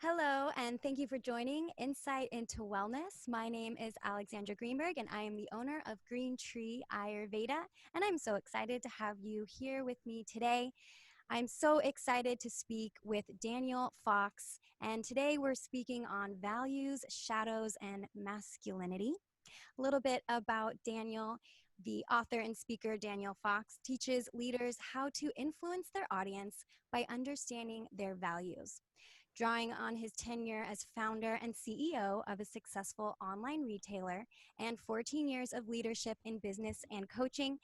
Hello, and thank you for joining Insight into Wellness. My name is Alexandra Greenberg, and I am the owner of Green Tree Ayurveda. And I'm so excited to have you here with me today. I'm so excited to speak with Daniel Fox. And today we're speaking on values, shadows, and masculinity. A little bit about Daniel. The author and speaker, Daniel Fox, teaches leaders how to influence their audience by understanding their values. Drawing on his tenure as founder and CEO of a successful online retailer and 14 years of leadership in business and coaching,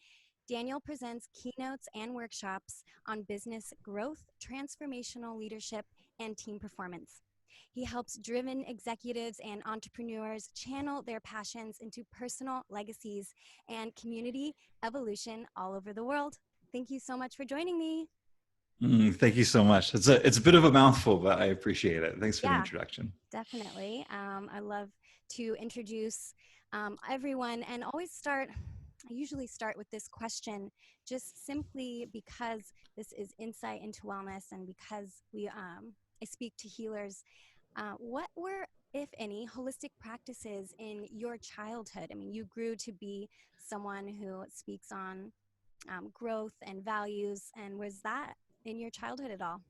Daniel presents keynotes and workshops on business growth, transformational leadership, and team performance. He helps driven executives and entrepreneurs channel their passions into personal legacies and community evolution all over the world. Thank you so much for joining me. Thank you so much. It's a bit of a mouthful, but I appreciate it. Thanks for the Yeah, introduction. definitely. I love to introduce everyone and I usually start with this question just simply because this is insight into wellness and because I speak to healers. What were, if any, holistic practices in your childhood? I mean, you grew to be someone who speaks on growth and values, and was that in your childhood at all?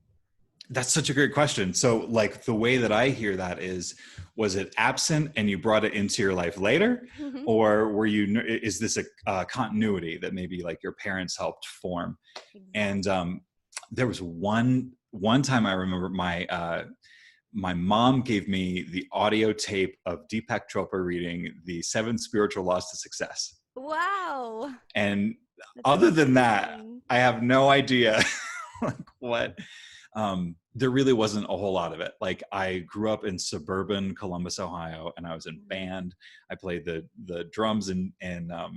That's such a great question. So, like the way that I hear that is, was it absent and you brought it into your life later, or is this a continuity that maybe like your parents helped form? And Exactly. there was one time I remember my mom gave me the audio tape of Deepak Chopra reading the Seven Spiritual Laws to Success. Wow. And That's other than that, amazing. I have no idea like what. There really wasn't a whole lot of it. Like I grew up in suburban Columbus, Ohio, and I was in Mhm. band. I played the drums and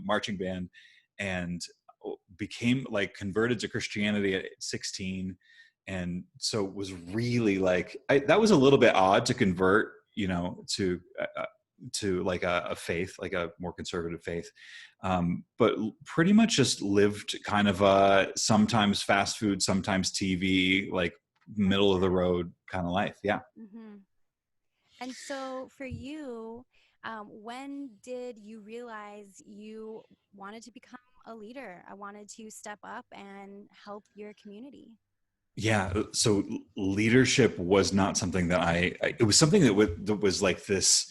marching band, and became like converted to Christianity at 16. And so it was really like that was a little bit odd to convert, to like a faith, like a more conservative faith. But pretty much just lived kind of a sometimes fast food, sometimes TV, like That's middle of the good. road kind of life. Yeah. Hmm. And so for you, when did you realize you wanted to become a leader? I wanted to step up and help your community. Yeah. So leadership was not something that it was something that was like this,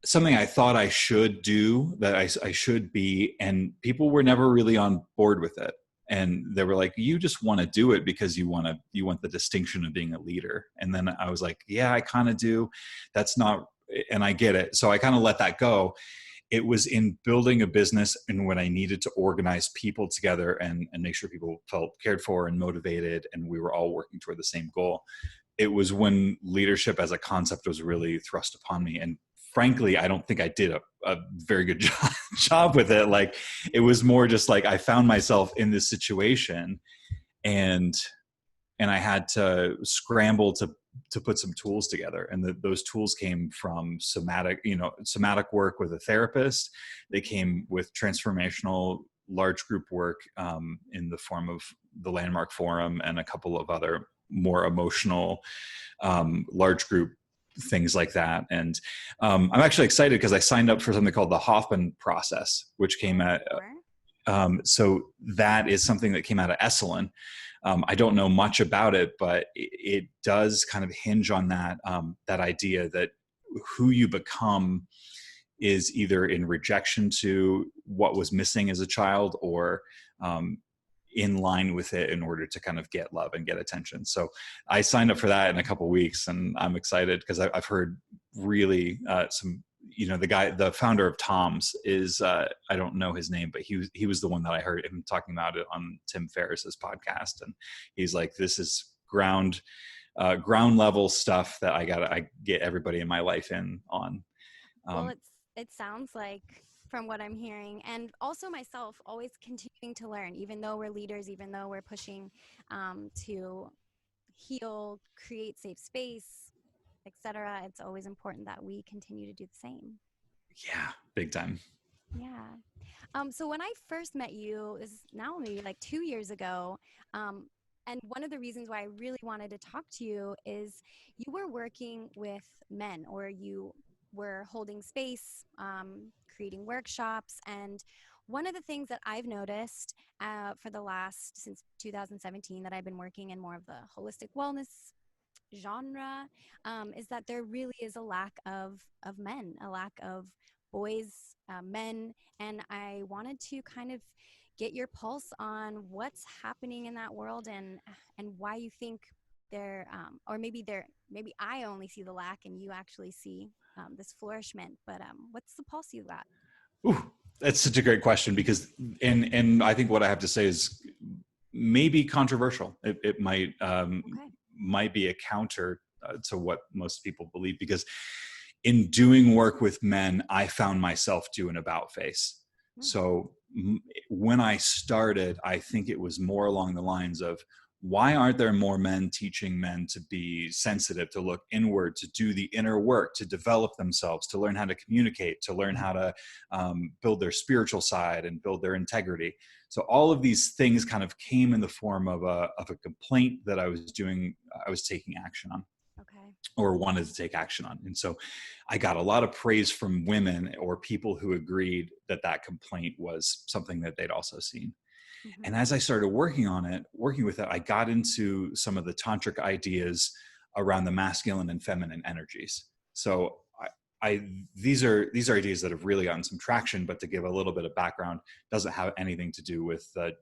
something I thought I should do, that I should be. And people were never really on board with it. And they were like, you just want to do it because you want the distinction of being a leader. And then I was like, yeah, I kind of do. That's not, and I get it. So I kind of let that go. It was in building a business and when I needed to organize people together and make sure people felt cared for and motivated and we were all working toward the same goal. It was when leadership as a concept was really thrust upon me. And frankly, I don't think I did a very good job with it. Like it was more just like I found myself in this situation and I had to scramble to put some tools together. And those tools came from somatic work with a therapist. They came Mhm. with transformational large group work in the form of the Landmark Forum and a couple of other more emotional large group things like that. And I'm actually excited because I signed up for something called the Hoffman process, which came What's at more? so that is something that came out of Esalen. I don't know much about it, but it does kind of hinge on that idea that who you become is either in rejection to what was missing as a child or um, in line with it in order to kind of get love and get attention. So I signed up for that in a couple of weeks, and I'm excited because I've heard really some. The founder of Tom's is I don't know his name, but he was the one that I heard him talking about it on Tim Ferriss's podcast, and he's like, this is ground level stuff that I get everybody in my life in on. Well, Um, it sounds like from what I'm hearing, and also myself, always continuing to learn, even though we're leaders, even though we're pushing to heal, create safe space, etc. It's always important that we continue to do the same. yeah, big time. Yeah. So when I first met you, is now maybe like 2 years ago. Um, And one of the reasons why I really wanted to talk to you is you were working with men, or you were holding space, creating workshops. And one of the things that I've noticed for the last, since 2017, that I've been working in more of the holistic wellness genre, is that there really is a lack of men, a lack of boys, men, and I wanted to kind of get your pulse on what's happening in that world, and why you think there, or maybe I only see the lack and you actually see this flourishment. But what's the pulse you got? Ooh, that's such a great question because, and I think what I have to say is maybe controversial. It Okay. might be a counter to what most people believe, because in doing work with men, I found myself doing about face. Hmm. So when I started, I think it was more along the lines of, why aren't there more men teaching men to be sensitive, to look inward, to do the inner work, to develop themselves, to learn how to communicate, to learn how to build their spiritual side and build their integrity. So all of these things kind of came in the form of a complaint that I was doing, I was taking action on, Okay. or wanted to take action on. And so I got a lot of praise from women or people who agreed that that complaint was something that they'd also seen. And Hmm. as I started working with it, I got into some of the tantric ideas around the masculine and feminine energies. So these are ideas that have really gotten some traction. But to give a little bit of background, doesn't have anything to do with the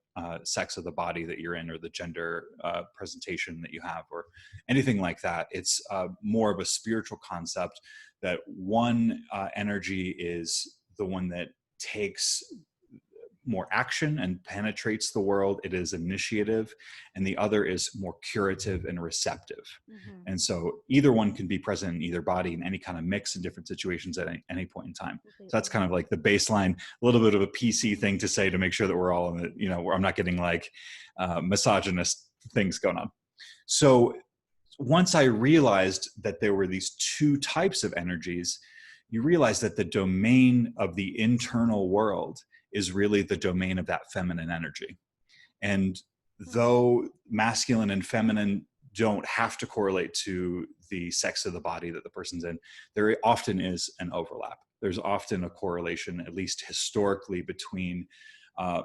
sex of the body that you're in, or the gender presentation that you have, or anything like that. It's more of a spiritual concept, that one energy is the one that takes more action and penetrates the world. It is initiative, and the other is more curative and receptive. Hmm. And so either one can be present in either body in any kind of mix in different situations at any point in time. So that's Completely. kind of like the baseline, a little bit of a PC thing to say to make sure that we're all in the, where I'm not getting like misogynist things going on. So once I realized that there were these two types of energies, you realize that the domain of the internal world is really the domain of that feminine energy. And Hmm. though masculine and feminine don't have to correlate to the sex of the body that the person's in, there often is an overlap. There's often a correlation, at least historically, between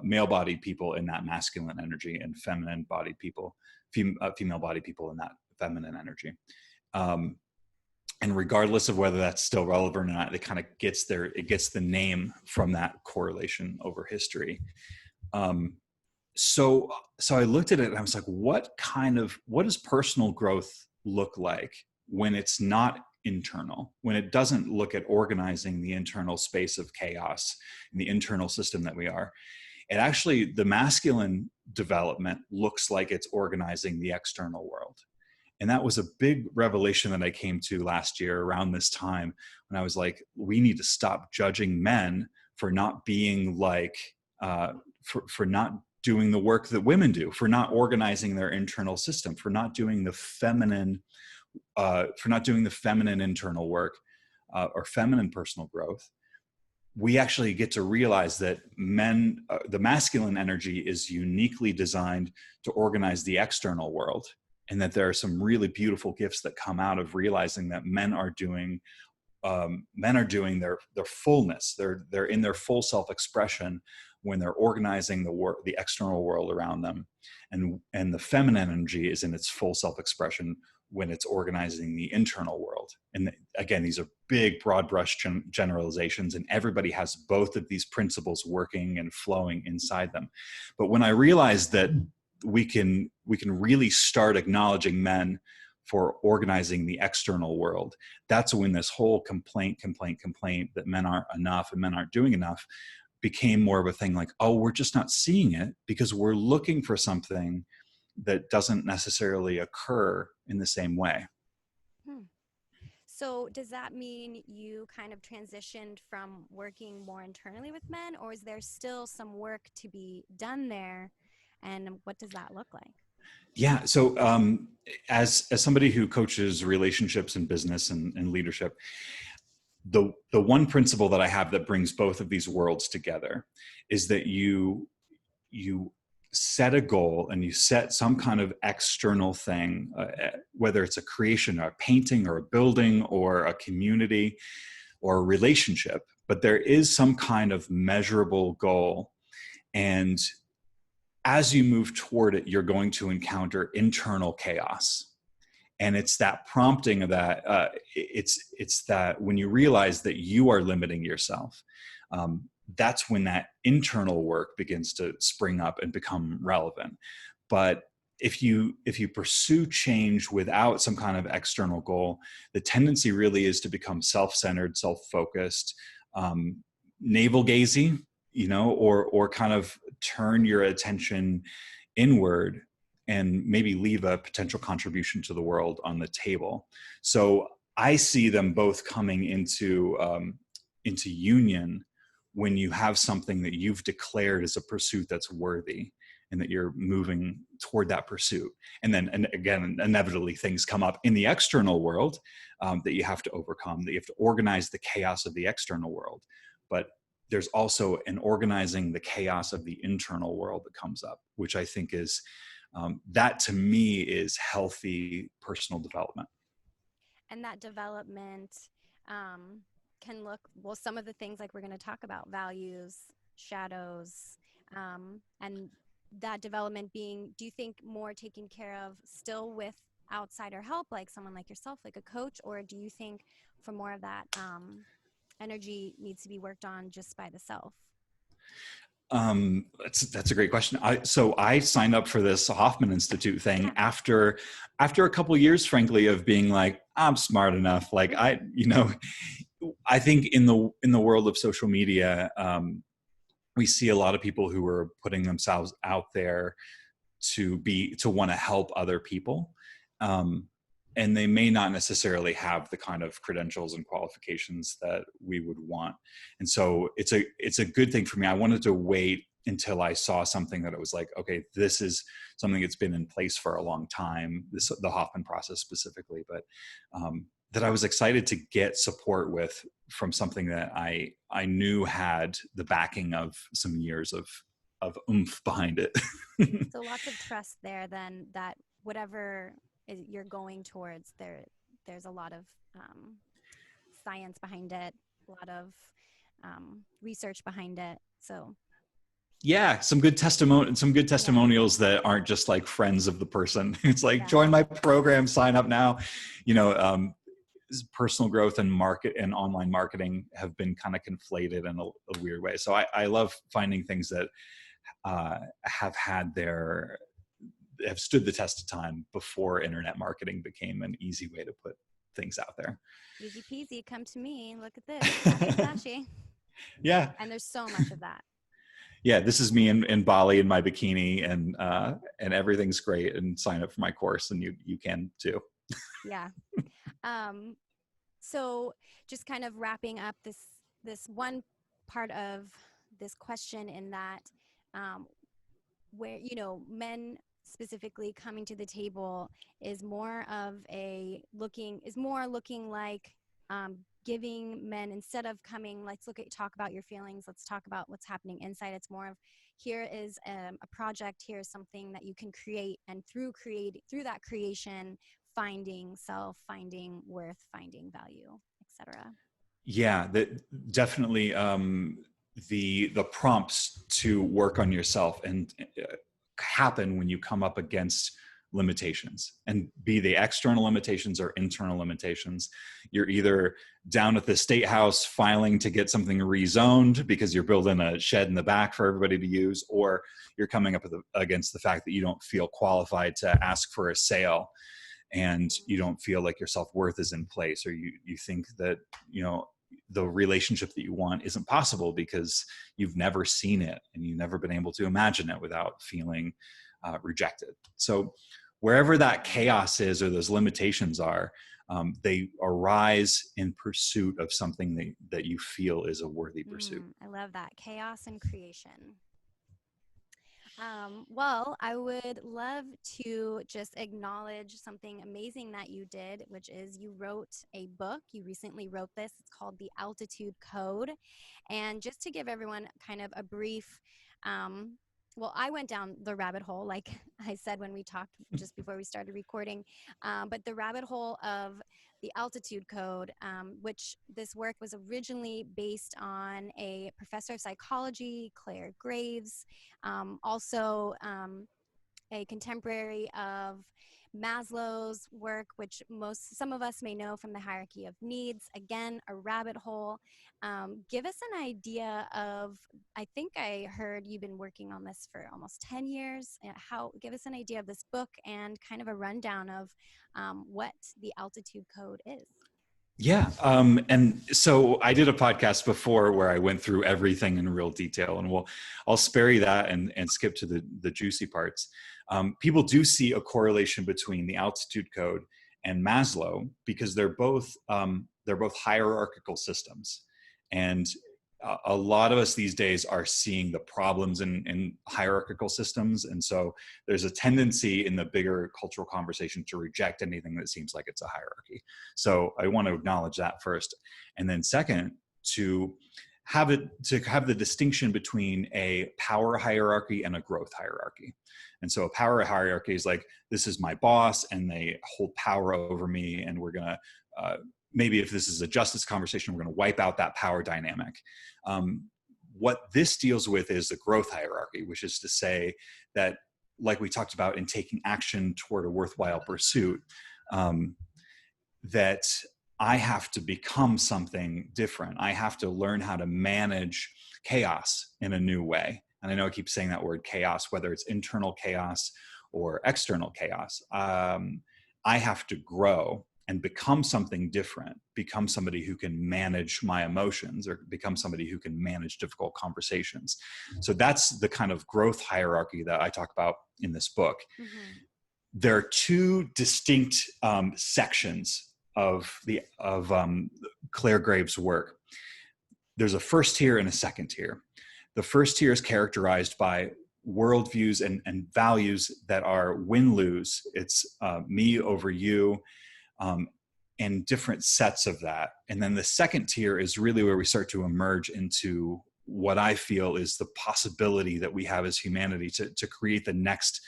male-bodied people in that masculine energy and feminine-bodied people, female-bodied people in that feminine energy. Um, and regardless of whether that's still relevant or not, it kind of gets there. It gets the name from that correlation over history. Um, so I looked at it and I was like, what does personal growth look like when it's not internal, when it doesn't look at organizing the internal space of chaos and the internal system that we are? It actually, the masculine development looks like it's organizing the external world. And that was a big revelation that I came to last year around this time, when I was like, we need to stop judging men for not being like, for not doing the work that women do, for not organizing their internal system, for not doing the feminine, internal work, or feminine personal growth. We actually get to realize that the masculine energy is uniquely designed to organize the external world, and that there are some really beautiful gifts that come out of realizing that men are doing their fullness. They're in their full self-expression when they're organizing the external world around them, and the feminine energy is in its full self-expression when it's organizing the internal world. And again, these are big, broad brush generalizations, and everybody has both of these principles working and flowing inside them. But when I realized that we can really start acknowledging men for organizing the external world, that's when this whole complaint that men aren't enough and men aren't doing enough became more of a thing, like, oh, we're just not seeing it because we're looking for something that doesn't necessarily occur in the same way. Hmm. So does that mean you kind of transitioned from working more internally with men, or is there still some work to be done there? And what does that look like? Yeah. So as somebody who coaches relationships and business and leadership, the one principle that I have that brings both of these worlds together is that you set a goal and you set some kind of external thing, whether it's a creation, or a painting, or a building, or a community, or a relationship, but there is some kind of measurable goal. And as you move toward it, you're going to encounter internal chaos. And it's that prompting of that. It's that when you realize that you are limiting yourself, that's when that internal work begins to spring up and become relevant. But if you pursue change without some kind of external goal, the tendency really is to become self-centered, self-focused, navel gazing, or kind of turn your attention inward and maybe leave a potential contribution to the world on the table. So I see them both coming into union when you have something that you've declared as a pursuit that's worthy, and that you're moving toward that pursuit. And again, inevitably things come up in the external world that you have to overcome, that you have to organize the chaos of the external world. But there's also an organizing the chaos of the internal world that comes up, which I think is, that to me is healthy personal development. And that development can look, well, some of the things like we're going to talk about, values, shadows, and that development being, do you think more taken care of still with outsider help, like someone like yourself, like a coach, or do you think for more of that energy needs to be worked on just by the self? That's a great question. So I signed up for this Hoffman Institute thing after a couple of years, frankly, of being like, I'm smart enough. Like I think in the world of social media, we see a lot of people who are putting themselves out there to want to help other people. And they may not necessarily have the kind of credentials and qualifications that we would want. And so it's a good thing for me. I wanted to wait until I saw something that it was like, okay, this is something that's been in place for a long time, the Hoffman process specifically, but that I was excited to get support with, from something that I knew had the backing of some years of oomph behind it. So lots of trust there then, that whatever you're going towards, there's a lot of science behind it, a lot of research behind it. So yeah, some good testimonials that aren't just like friends of the person. It's like, join my program, sign up now. Personal growth and online marketing have been kind of conflated in a weird way. So I love finding things that have stood the test of time before internet marketing became an easy way to put things out there. Easy peasy, come to me, look at this, flashy, flashy. Yeah. And there's so much of that. Yeah, this is me in Bali in my bikini, and everything's great, and sign up for my course, and you can too. Yeah. So just kind of wrapping up this one part of this question, in that where, men specifically coming to the table is more looking like giving men, instead of coming, let's talk about your feelings, let's talk about what's happening inside. It's more of, here is a project, here's something that you can create, and through that creation, finding self, finding worth, finding value, etc. Yeah, that definitely, the prompts to work on yourself and happen when you come up against limitations, and be they external limitations or internal limitations. You're either down at the state house filing to get something rezoned because you're building a shed in the back for everybody to use, or you're coming up against the fact that you don't feel qualified to ask for a sale, and you don't feel like your self-worth is in place, or you think that the relationship that you want isn't possible because you've never seen it and you've never been able to imagine it without feeling rejected. So wherever that chaos is, or those limitations are, they arise in pursuit of something that you feel is a worthy pursuit. I love that. Chaos and creation. Well, I would love to just acknowledge something amazing that you did, which is you wrote a book. You recently wrote this. It's called The Altitude Code. And just to give everyone kind of a brief well, I went down the rabbit hole, like I said when we talked just before we started recording, but the rabbit hole of the altitude code, which this work was originally based on a professor of psychology, Claire Graves, also a contemporary of Maslow's work, which some of us may know from the hierarchy of needs. Again, a rabbit hole. Give us an idea of, I think I heard you've been working on this for almost 10 years. Give us an idea of this book and kind of a rundown of what the altitude code is. Yeah. And so I did a podcast before where I went through everything in real detail, and I'll spare you that and skip to the juicy parts. People do see a correlation between the altitude code and Maslow because they're both hierarchical systems. And a lot of us these days are seeing the problems in hierarchical systems. And so there's a tendency in the bigger cultural conversation to reject anything that seems like it's a hierarchy. So I want to acknowledge that first. And then second, to have the distinction between a power hierarchy and a growth hierarchy. And so a power hierarchy is like, this is my boss and they hold power over me, and we're going to, maybe if this is a justice conversation, we're going to wipe out that power dynamic. What this deals with is the growth hierarchy, which is to say that, like we talked about in taking action toward a worthwhile pursuit, that I have to become something different. I have to learn how to manage chaos in a new way. And I know I keep saying that word chaos, whether it's internal chaos or external chaos. I have to grow and become something different, become somebody who can manage my emotions, or become somebody who can manage difficult conversations. So that's the kind of growth hierarchy that I talk about in this book. Mm-hmm. There are two distinct sections of Claire Graves' work. There's a first tier and a second tier. The first tier is characterized by worldviews and values that are win-lose. It's me over you, and different sets of that. And then the second tier is really where we start to emerge into what I feel is the possibility that we have as humanity to create the next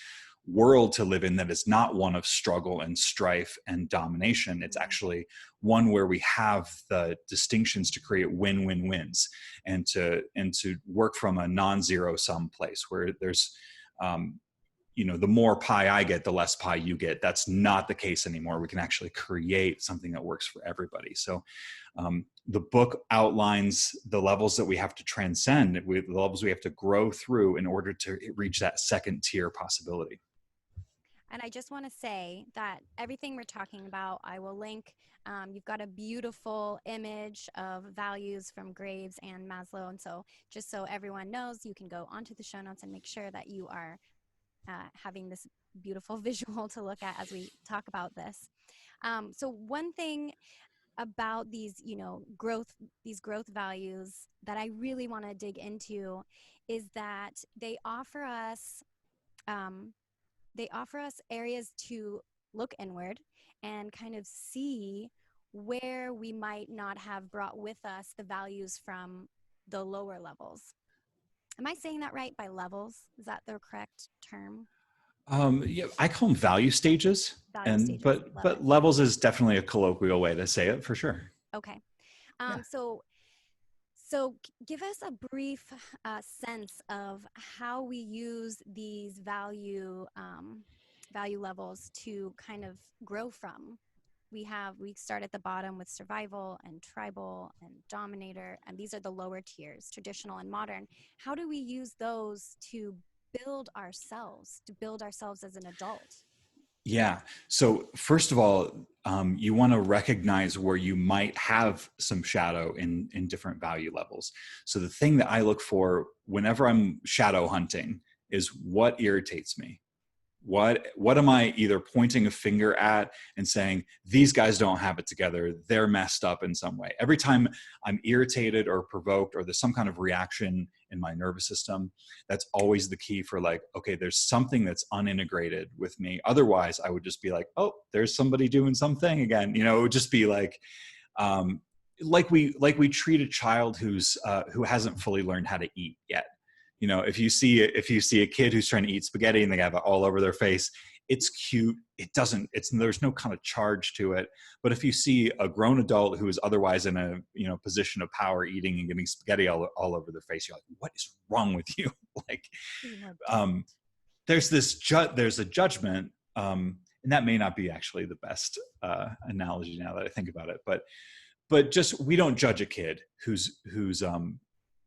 world to live in that is not one of struggle and strife and domination. It's actually one where we have the distinctions to create win-win-wins, and to work from a non-zero sum place where there's the more pie I get, the less pie you get. That's not the case anymore. We can actually create something that works for everybody. So the book outlines the levels that we have to transcend, the levels we have to grow through in order to reach that second tier possibility. And I just want to say that everything we're talking about, I will link. You've got a beautiful image of values from Graves and Maslow. And so just so everyone knows, you can go onto the show notes and make sure that you are having this beautiful visual to look at as we talk about this. So one thing about these growth values that I really want to dig into is that they offer us areas to look inward and kind of see where we might not have brought with us the values from the lower levels. Am I saying that right, by levels? Is that the correct term? Yeah, I call them value stages. But levels is definitely a colloquial way to say it, for sure. Okay. So give us a brief sense of how we use these value levels to kind of grow from. We start at the bottom with survival and tribal and dominator, and these are the lower tiers, traditional and modern. How do we use those to build ourselves as an adult? Yeah. So first of all, you want to recognize where you might have some shadow in different value levels. So the thing that I look for whenever I'm shadow hunting is what irritates me. What am I either pointing a finger at and saying, these guys don't have it together, they're messed up in some way. Every time I'm irritated or provoked or there's some kind of reaction in my nervous system, that's always the key for like, okay, there's something that's unintegrated with me. Otherwise, I would just be like, oh, there's somebody doing something again. It would just be like we treat a child who hasn't fully learned how to eat yet. You know, if you see a kid who's trying to eat spaghetti and they have it all over their face, it's cute. There's no kind of charge to it. But if you see a grown adult who is otherwise in a, you know, position of power, eating and getting spaghetti all over their face, you're like, what is wrong with you? Like, Be more distant. there's there's a judgment, and that may not be actually the best analogy now that I think about it, but just, we don't judge a kid who's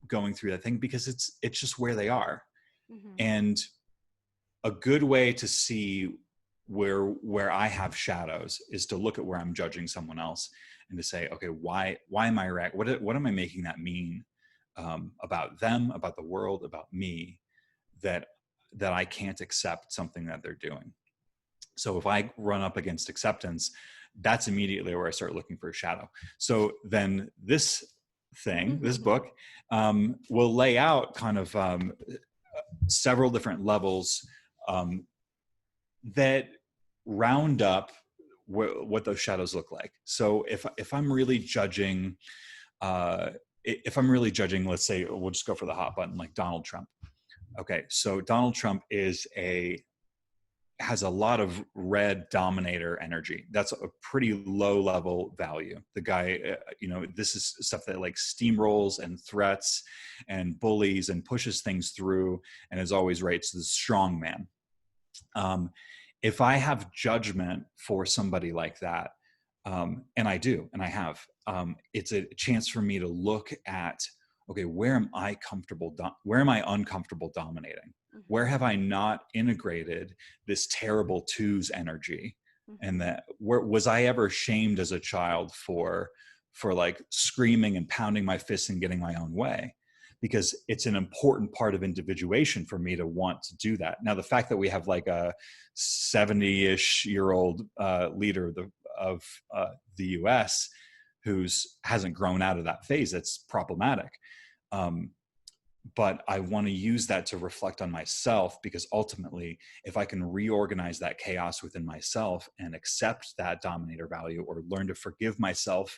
going through that thing, because it's just where they are. Mm-hmm. And a good way to see where I have shadows is to look at where I'm judging someone else, and to say, okay, why am I what am I making that mean about them, about the world, about me, that I can't accept something that they're doing. So if I run up against acceptance, that's immediately where I start looking for a shadow. So then this book will lay out kind of several different levels that round up what those shadows look like. So if I'm really judging, let's say, we'll just go for the hot button, like Donald Trump. Okay, so Donald Trump has a lot of red dominator energy. That's a pretty low level value. The guy, you know, this is stuff that like steamrolls and threats and bullies and pushes things through, and is always right. So the strong man. If I have judgment for somebody like that, and I do, and I have, it's a chance for me to look at, okay, where am I uncomfortable dominating? Mm-hmm. Where have I not integrated this terrible twos energy? Mm-hmm. And that, where was I ever shamed as a child for like screaming and pounding my fists and getting my own way? Because it's an important part of individuation for me to want to do that. Now, the fact that we have like a 70-ish year old leader of the US who hasn't grown out of that phase, that's problematic. But I want to use that to reflect on myself, because ultimately, if I can reorganize that chaos within myself and accept that dominator value, or learn to forgive myself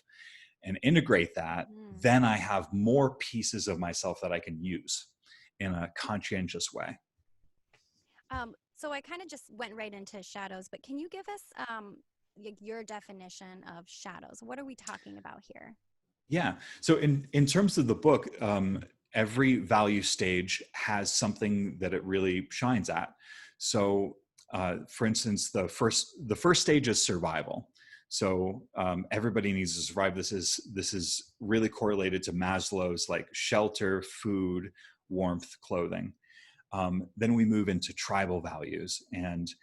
and integrate that, then I have more pieces of myself that I can use in a conscientious way. So I kind of just went right into shadows, but can you give us your definition of shadows? What are we talking about here? Yeah. So in terms of the book, every value stage has something that it really shines at. So, for instance, the first stage is survival. So everybody needs to survive. This is really correlated to Maslow's, like, shelter, food, warmth, clothing. Then we move into tribal values, and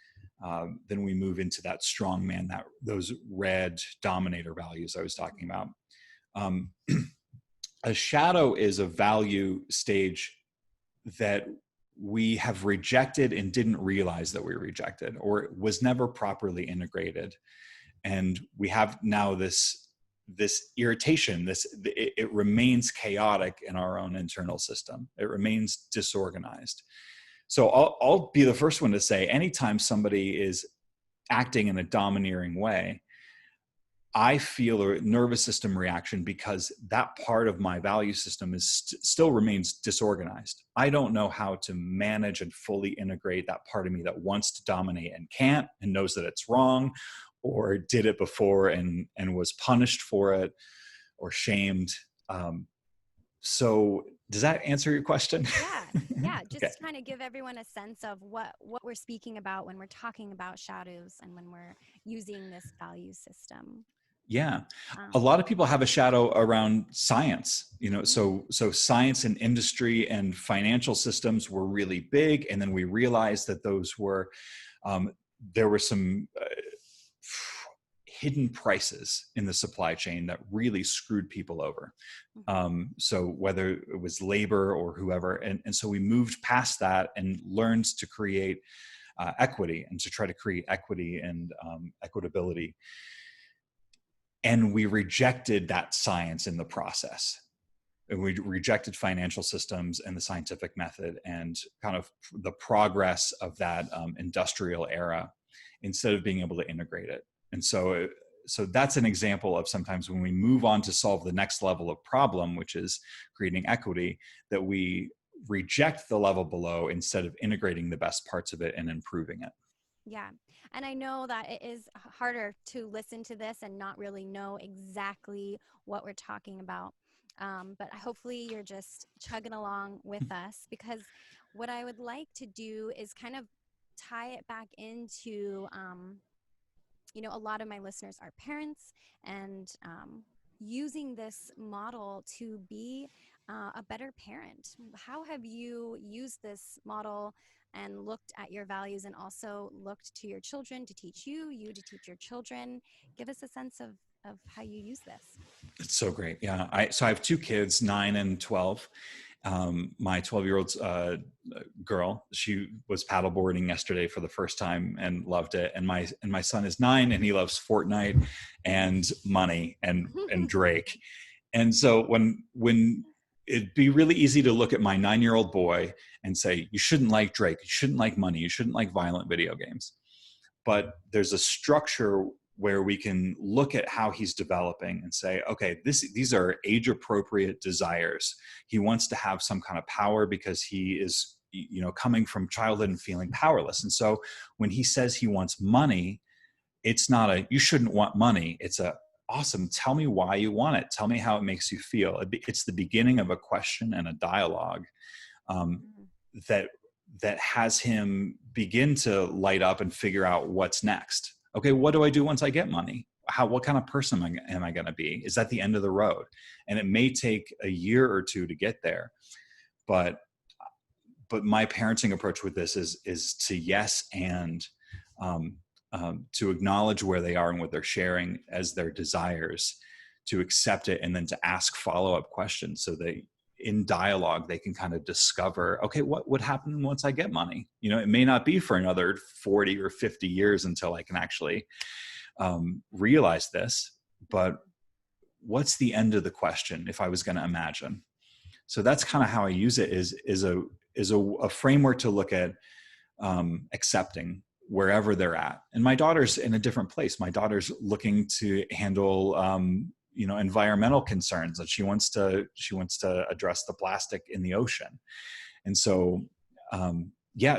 then we move into that strong man, those red dominator values I was talking about. A shadow is a value stage that we have rejected and didn't realize that we rejected, or it was never properly integrated. And we have now this irritation, it remains chaotic in our own internal system. It remains disorganized. So I'll be the first one to say, anytime somebody is acting in a domineering way, I feel a nervous system reaction, because that part of my value system still remains disorganized. I don't know how to manage and fully integrate that part of me that wants to dominate and can't, and knows that it's wrong, or did it before and was punished for it or shamed. So does that answer your question? Yeah. Just Okay. kind of give everyone a sense of what we're speaking about when we're talking about shadows and when we're using this value system. Yeah. A lot of people have a shadow around science, you know, Mm-hmm. so science and industry and financial systems were really big. And then we realized that those were, there were some hidden prices in the supply chain that really screwed people over. So whether it was labor or whoever, and so we moved past that and learned to create equity, and to try to create equity and equitability. And we rejected that science in the process. And we rejected financial systems and the scientific method and kind of the progress of that industrial era, instead of being able to integrate it. And so that's an example of sometimes when we move on to solve the next level of problem, which is creating equity, that we reject the level below instead of integrating the best parts of it and improving it. Yeah. And I know that it is harder to listen to this and not really know exactly what we're talking about. But hopefully you're just chugging along with us, because what I would like to do is kind of tie it back into, a lot of my listeners are parents, and using this model to be a better parent. How have you used this model and looked at your values, and also looked to your children to teach you, you to teach your children? Give us a sense of how you use this. It's so great. Yeah. So I have two kids, 9 and 12. My 12-year-old's girl, she was paddleboarding yesterday for the first time and loved it. And my son is 9 and he loves Fortnite and money and Drake. And so when it'd be really easy to look at my 9-year-old boy and say, you shouldn't like Drake, you shouldn't like money, you shouldn't like violent video games. But there's a structure where we can look at how he's developing and say, okay, these are age appropriate desires. He wants to have some kind of power because he is, coming from childhood and feeling powerless. And so when he says he wants money, it's not you shouldn't want money. It's awesome. Tell me why you want it. Tell me how it makes you feel. It's the beginning of a question and a dialogue that has him begin to light up and figure out what's next. Okay, what do I do once I get money? What kind of person am I going to be? Is that the end of the road? And it may take a year or two to get there, but my parenting approach with this is to yes and to acknowledge where they are and what they're sharing as their desires, to accept it, and then to ask follow-up questions so that in dialogue they can kind of discover, okay, what would happen once I get money? It may not be for another 40 or 50 years until I can actually realize this, but what's the end of the question if I was going to imagine? So that's kind of how I use it, is a framework to look at accepting wherever they're at. And my daughter's in a different place. My daughter's looking to handle environmental concerns, and she wants to address the plastic in the ocean. And so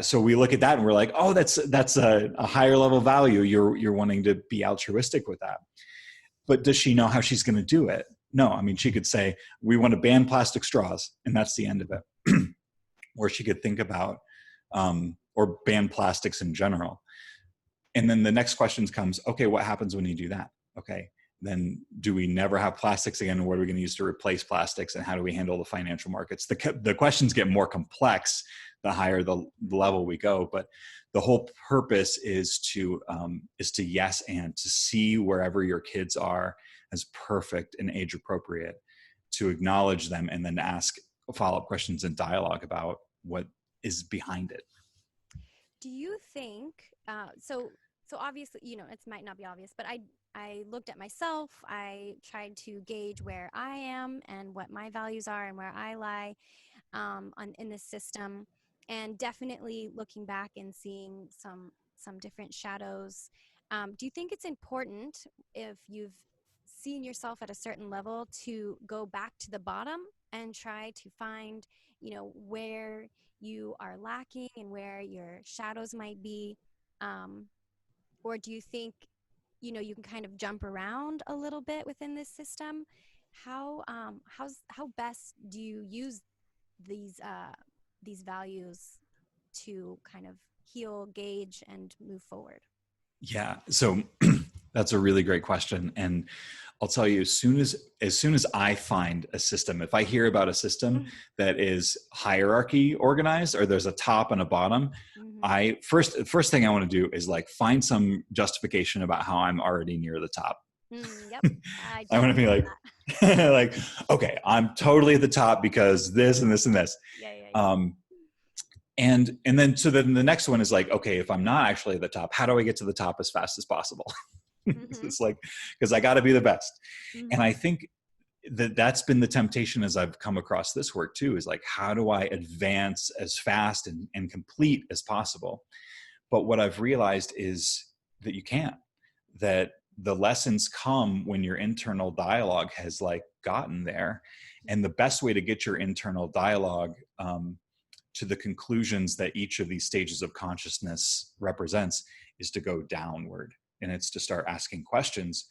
so we look at that and we're like, oh, that's a higher level value. You're wanting to be altruistic with that. But does she know how she's going to do it? No. I mean, she could say, we want to ban plastic straws, and that's the end of it. Or she could think about or ban plastics in general. And then the next question comes, okay, what happens when you do that? Okay, then do we never have plastics again? What are we going to use to replace plastics? And how do we handle the financial markets? The questions get more complex the higher the level we go. But the whole purpose is to yes and to see wherever your kids are as perfect and age appropriate, to acknowledge them, and then ask follow-up questions and dialogue about what is behind it. Do you think, so obviously, it might not be obvious, but I looked at myself. I tried to gauge where I am and what my values are and where I lie in this system, and definitely looking back and seeing some different shadows. Do you think it's important, if you've seen yourself at a certain level, to go back to the bottom and try to find, where you are lacking and where your shadows might be? Or do you think, you can kind of jump around a little bit within this system? How best do you use these values to kind of heal, gauge, and move forward? Yeah. So that's a really great question. And I'll tell you, as soon as I find a system, if I hear about a system that is hierarchy organized, or there's a top and a bottom, first thing I want to do is find some justification about how I'm already near the top. Yep. I want to be like, okay, I'm totally at the top because this and this and this. Yeah. And then the next one is okay, if I'm not actually at the top, how do I get to the top as fast as possible? It's because I got to be the best. And I think that's been the temptation as I've come across this work too, is how do I advance as fast and complete as possible? But what I've realized is that you can't, that the lessons come when your internal dialogue has gotten there. And the best way to get your internal dialogue to the conclusions that each of these stages of consciousness represents is to go downward, and it's to start asking questions.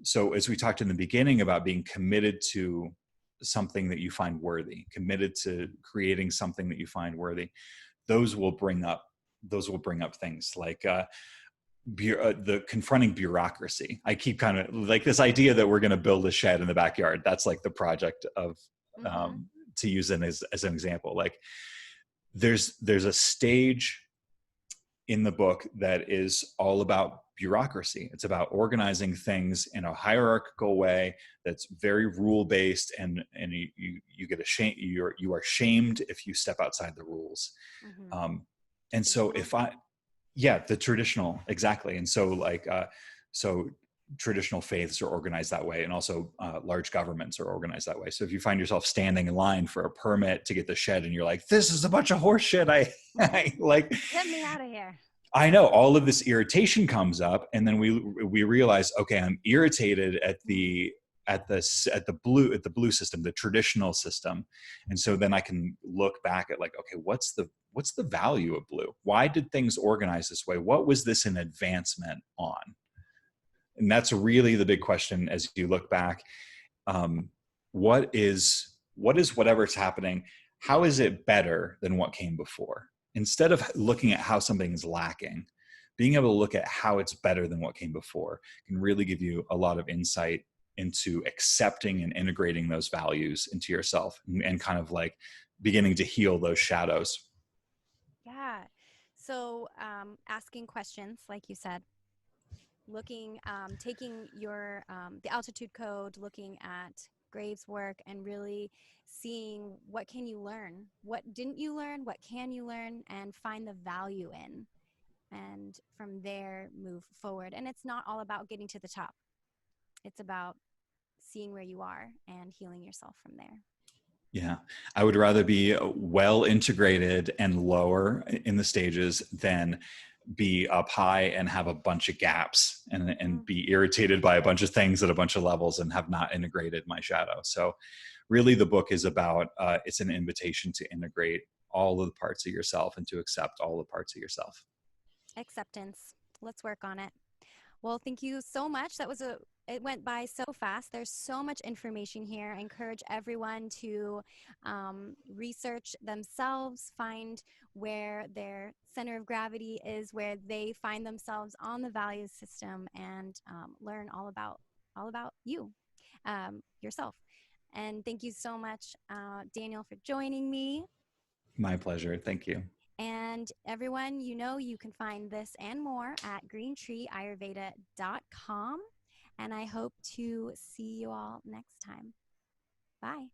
So as we talked in the beginning about being committed to something that you find worthy, committed to creating something that you find worthy, those will bring up things like the confronting bureaucracy. I keep kind of like this idea that we're going to build a shed in the backyard. That's like the project of, Mm-hmm. to use it as an example. Like there's a stage in the book that is all about bureaucracy. It's about organizing things in a hierarchical way that's very rule based, and you get a shame. You are shamed if you step outside the rules. Mm-hmm. And so Traditional. yeah, the traditional, exactly. And so so traditional faiths are organized that way, and also large governments are organized that way. So if you find yourself standing in line for a permit to get the shed and you're like, this is a bunch of horse shit, I like, Get me out of here. I know, all of this irritation comes up, and then we realize, okay, I'm irritated at the blue system, the traditional system. And so then I can look back at like, okay, what's the value of blue? Why did things organize this way? What was this an advancement on? And that's really the big question as you look back. um, what is whatever's happening, how is it better than what came before? Instead of looking at how something's lacking, being able to look at how it's better than what came before can really give you a lot of insight into accepting and integrating those values into yourself, and kind of like beginning to heal those shadows. Yeah. So asking questions, like you said, looking, taking your the altitude code, looking at Graves' work, and really seeing what can you learn, what didn't you learn, what can you learn, and find the value in, and from there move forward. And it's not all about getting to the top. It's about seeing where you are and healing yourself from there. Yeah, I would rather be well integrated and lower in the stages than be up high and have a bunch of gaps, and be irritated by a bunch of things at a bunch of levels and have not integrated my shadow. So really the book is about, it's an invitation to integrate all of the parts of yourself and to accept all the parts of yourself. Acceptance. Let's work on it. Well, thank you so much. It went by so fast. There's so much information here. I encourage everyone to research themselves, find where their center of gravity is, where they find themselves on the value system, and learn all about you, yourself. And thank you so much, Daniel, for joining me. My pleasure. Thank you. And everyone, you can find this and more at greentreeayurveda.com. And I hope to see you all next time. Bye.